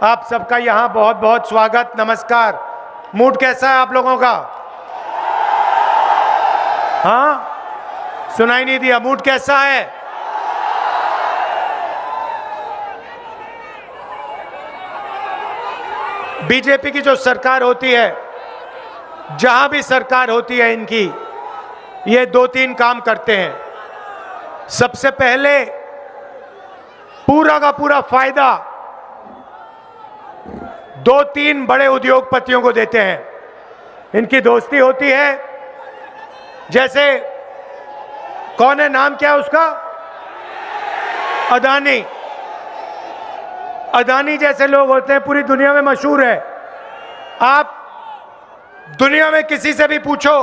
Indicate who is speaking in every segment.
Speaker 1: आप सबका यहाँ बहुत बहुत स्वागत, नमस्कार। मूड कैसा है आप लोगों का? हाँ, सुनाई नहीं दिया। मूड कैसा है? बीजेपी की जो सरकार होती है, जहां भी सरकार होती है इनकी, ये दो तीन काम करते हैं। सबसे पहले पूरा का पूरा फायदा दो तीन बड़े उद्योगपतियों को देते हैं। इनकी दोस्ती होती है, जैसे कौन है, नाम क्या है उसका? अदानी। अदानी जैसे लोग होते हैं, पूरी दुनिया में मशहूर है। आप दुनिया में किसी से भी पूछो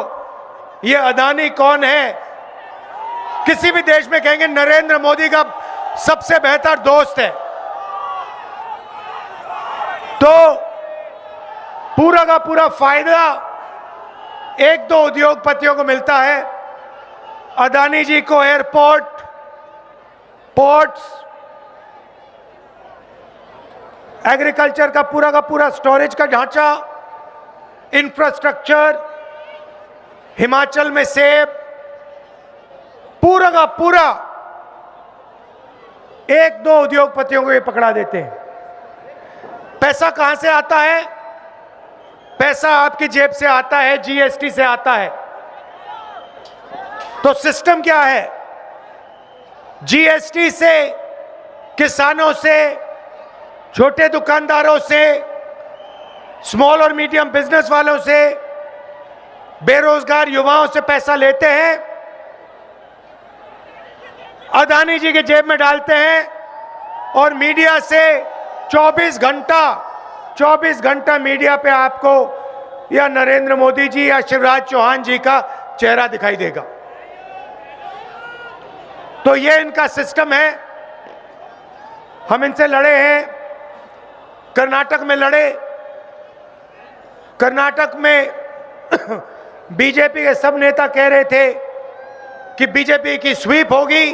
Speaker 1: ये अदानी कौन है, किसी भी देश में कहेंगे नरेंद्र मोदी का सबसे बेहतर दोस्त है। तो पूरा का पूरा फायदा एक दो उद्योगपतियों को मिलता है। अदानी जी को एयरपोर्ट, पोर्ट्स, एग्रीकल्चर का पूरा स्टोरेज का ढांचा, इंफ्रास्ट्रक्चर, हिमाचल में सेब, पूरा का पूरा एक दो उद्योगपतियों को ये पकड़ा देते हैं। पैसा कहां से आता है? पैसा आपकी जेब से आता है, जीएसटी से आता है। तो सिस्टम क्या है? जीएसटी से किसानों से, छोटे दुकानदारों से, स्मॉल और मीडियम बिजनेस वालों से, बेरोजगार युवाओं से पैसा लेते हैं, अदानी जी के जेब में डालते हैं और मीडिया से 24 घंटा मीडिया पे आपको या नरेंद्र मोदी जी या शिवराज चौहान जी का चेहरा दिखाई देगा। तो ये इनका सिस्टम है। हम इनसे लड़े हैं, कर्नाटक में लड़े। कर्नाटक में बीजेपी के सब नेता कह रहे थे कि बीजेपी की स्वीप होगी।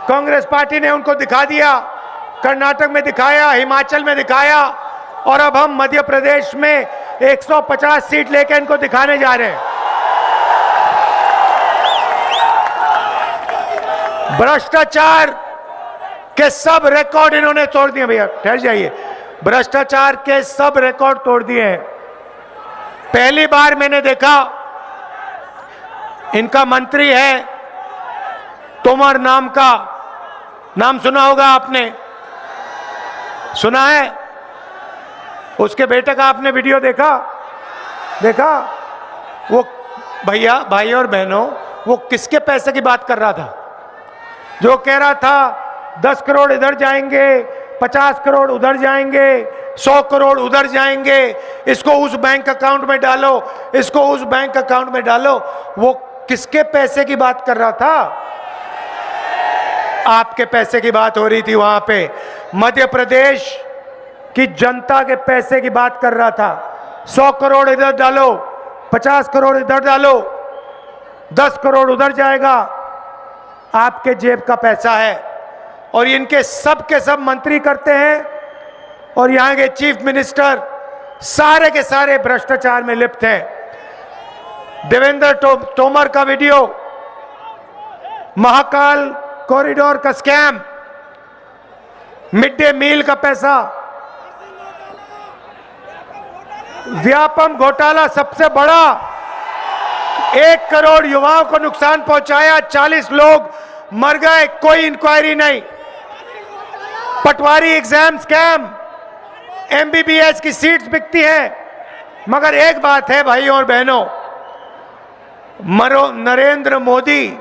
Speaker 1: कांग्रेस पार्टी ने उनको दिखा दिया, कर्नाटक में दिखाया, हिमाचल में दिखाया, और अब हम मध्य प्रदेश में 150 सीट लेकर इनको दिखाने जा रहे हैं। भ्रष्टाचार के सब रिकॉर्ड इन्होंने तोड़ दिए। भैया ठहर जाइए। भ्रष्टाचार के सब रिकॉर्ड तोड़ दिए हैं। पहली बार मैंने देखा, इनका मंत्री है तोमर नाम का, नाम सुना होगा आपने, सुना है? उसके बेटे का आपने वीडियो देखा? वो भैया, भाई और बहनों, वो किसके पैसे की बात कर रहा था? जो कह रहा था 10 करोड़ इधर जाएंगे, 50 करोड़ उधर जाएंगे, 100 करोड़ उधर जाएंगे, इसको उस बैंक अकाउंट में डालो, इसको उस बैंक अकाउंट में डालो। वो किसके पैसे की बात कर रहा था? आपके पैसे की बात हो रही थी वहां पे। मध्य प्रदेश की जनता के पैसे की बात कर रहा था। 100 करोड़ इधर डालो, 50 करोड़ इधर डालो, 10 करोड़ उधर जाएगा। आपके जेब का पैसा है। और इनके सब के सब मंत्री करते हैं, और यहां के चीफ मिनिस्टर सारे के सारे भ्रष्टाचार में लिप्त हैं। देवेंद्र तोमर का वीडियो, महाकाल कॉरिडोर का स्कैम, मिड डे मील का पैसा, व्यापम घोटाला सबसे बड़ा, 1 करोड़ युवाओं को नुकसान पहुंचाया, 40 लोग मर गए, कोई इंक्वायरी नहीं। पटवारी एग्जाम स्कैम, एमबीबीएस की सीट्स बिकती हैं। मगर एक बात है भाइयों और बहनों, नरेंद्र मोदी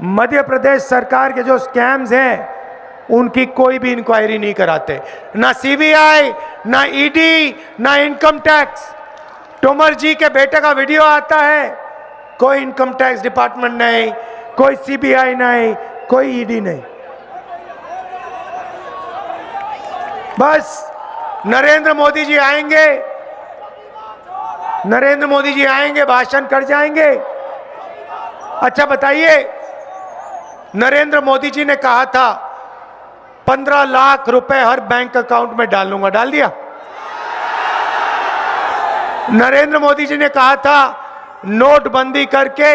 Speaker 1: मध्य प्रदेश सरकार के जो स्कैम्स हैं उनकी कोई भी इंक्वायरी नहीं कराते। ना सीबीआई, ना ईडी, ना इनकम टैक्स। तोमर जी के बेटे का वीडियो आता है, कोई इनकम टैक्स डिपार्टमेंट नहीं, कोई सीबीआई नहीं, कोई ईडी नहीं। बस नरेंद्र मोदी जी आएंगे, नरेंद्र मोदी जी आएंगे, भाषण कर जाएंगे। अच्छा बताइए, नरेंद्र मोदी जी ने कहा था 15 लाख रुपए हर बैंक अकाउंट में डालूंगा। डाल दिया। नरेंद्र मोदी जी ने कहा था नोटबंदी करके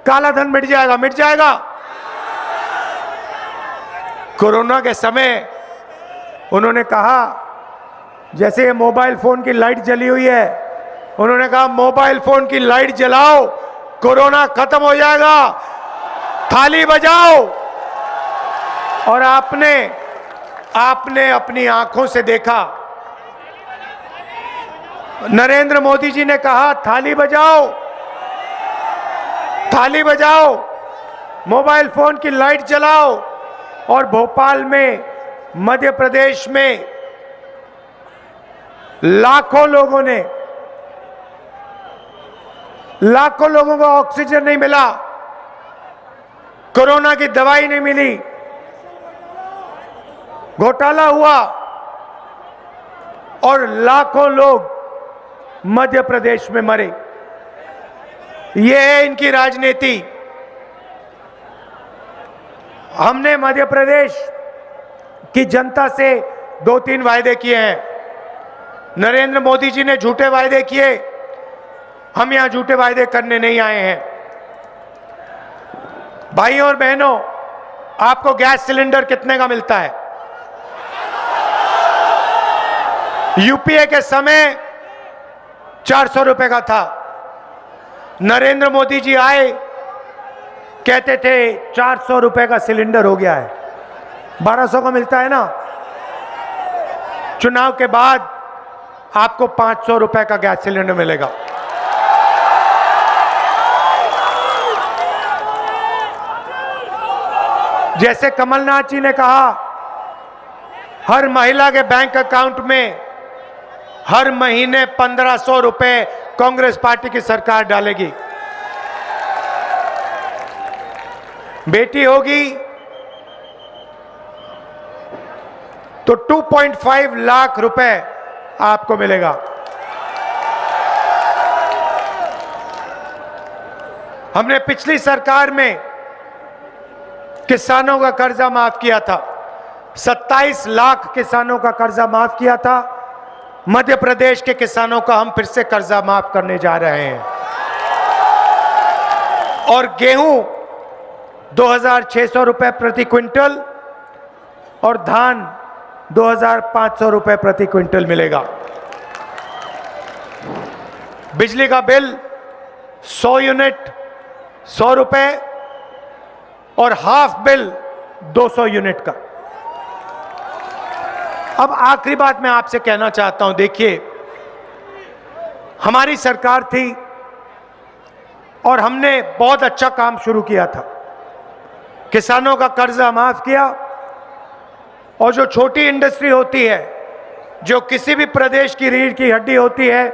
Speaker 1: काला धन मिट जाएगा। मिट जाएगा। कोरोना के समय उन्होंने कहा, जैसे ये मोबाइल फोन की लाइट जली हुई है, उन्होंने कहा मोबाइल फोन की लाइट जलाओ, कोरोना खत्म हो जाएगा, थाली बजाओ। और आपने अपनी आंखों से देखा, नरेंद्र मोदी जी ने कहा थाली बजाओ, थाली बजाओ, मोबाइल फोन की लाइट जलाओ। और भोपाल में, मध्य प्रदेश में लाखों लोगों को ऑक्सीजन नहीं मिला, कोरोना की दवाई नहीं मिली, घोटाला हुआ और लाखों लोग मध्य प्रदेश में मरे। ये है इनकी राजनीति। हमने मध्य प्रदेश की जनता से 2-3 वायदे किए हैं। नरेंद्र मोदी जी ने झूठे वायदे किए, हम यहां झूठे वायदे करने नहीं आए हैं। भाइयों और बहनों, आपको गैस सिलेंडर कितने का मिलता है? यूपीए के समय 400 रुपए का था। नरेंद्र मोदी जी आए, कहते थे 400 रुपए का सिलेंडर हो गया है, 1200 का मिलता है ना। चुनाव के बाद आपको 500 रुपए का गैस सिलेंडर मिलेगा। जैसे कमलनाथ जी ने कहा, हर महिला के बैंक अकाउंट में हर महीने 1500 रुपए कांग्रेस पार्टी की सरकार डालेगी। बेटी होगी तो 2.5 लाख रुपए आपको मिलेगा। हमने पिछली सरकार में किसानों का कर्जा माफ किया था, 27 लाख किसानों का कर्जा माफ किया था। मध्य प्रदेश के किसानों का हम फिर से कर्जा माफ करने जा रहे हैं। और गेहूं 2600 रुपए प्रति क्विंटल और धान 2500 रुपए प्रति क्विंटल मिलेगा। बिजली का बिल 100 यूनिट 100 रुपए और हाफ बिल 200 यूनिट का। अब आखिरी बात मैं आपसे कहना चाहता हूं, देखिए हमारी सरकार थी और हमने बहुत अच्छा काम शुरू किया था। किसानों का कर्जा माफ किया और जो छोटी इंडस्ट्री होती है, जो किसी भी प्रदेश की रीढ़ की हड्डी होती है,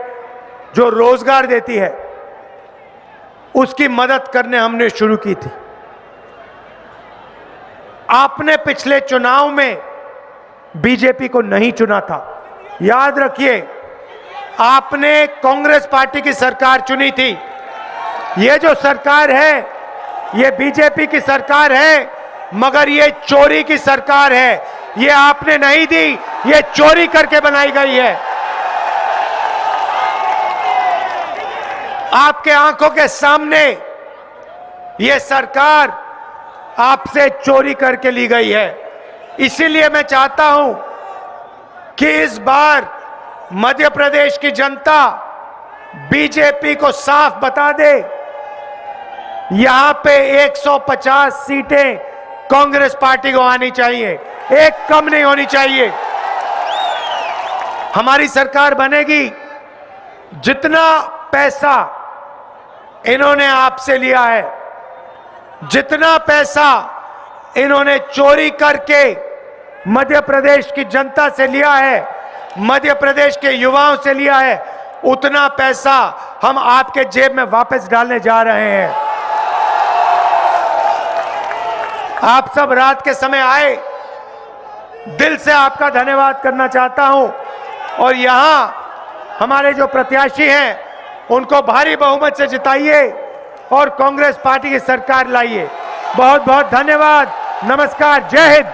Speaker 1: जो रोजगार देती है, उसकी मदद करने हमने शुरू की थी। आपने पिछले चुनाव में बीजेपी को नहीं चुना था, याद रखिए, आपने कांग्रेस पार्टी की सरकार चुनी थी। ये जो सरकार है, ये बीजेपी की सरकार है, मगर ये चोरी की सरकार है। ये आपने नहीं दी, ये चोरी करके बनाई गई है। आपके आंखों के सामने ये सरकार आपसे चोरी करके ली गई है। इसीलिए मैं चाहता हूं कि इस बार मध्य प्रदेश की जनता बीजेपी को साफ बता दे, यहां पे 150 सीटें कांग्रेस पार्टी को आनी चाहिए, एक कम नहीं होनी चाहिए। हमारी सरकार बनेगी। जितना पैसा इन्होंने आपसे लिया है, जितना पैसा इन्होंने चोरी करके मध्य प्रदेश की जनता से लिया है, मध्य प्रदेश के युवाओं से लिया है, उतना पैसा हम आपके जेब में वापस डालने जा रहे हैं। आप सब रात के समय आए, दिल से आपका धन्यवाद करना चाहता हूं। और यहां हमारे जो प्रत्याशी हैं, उनको भारी बहुमत से जिताइए और कांग्रेस पार्टी की सरकार लाइए। बहुत बहुत धन्यवाद। नमस्कार। जय हिंद।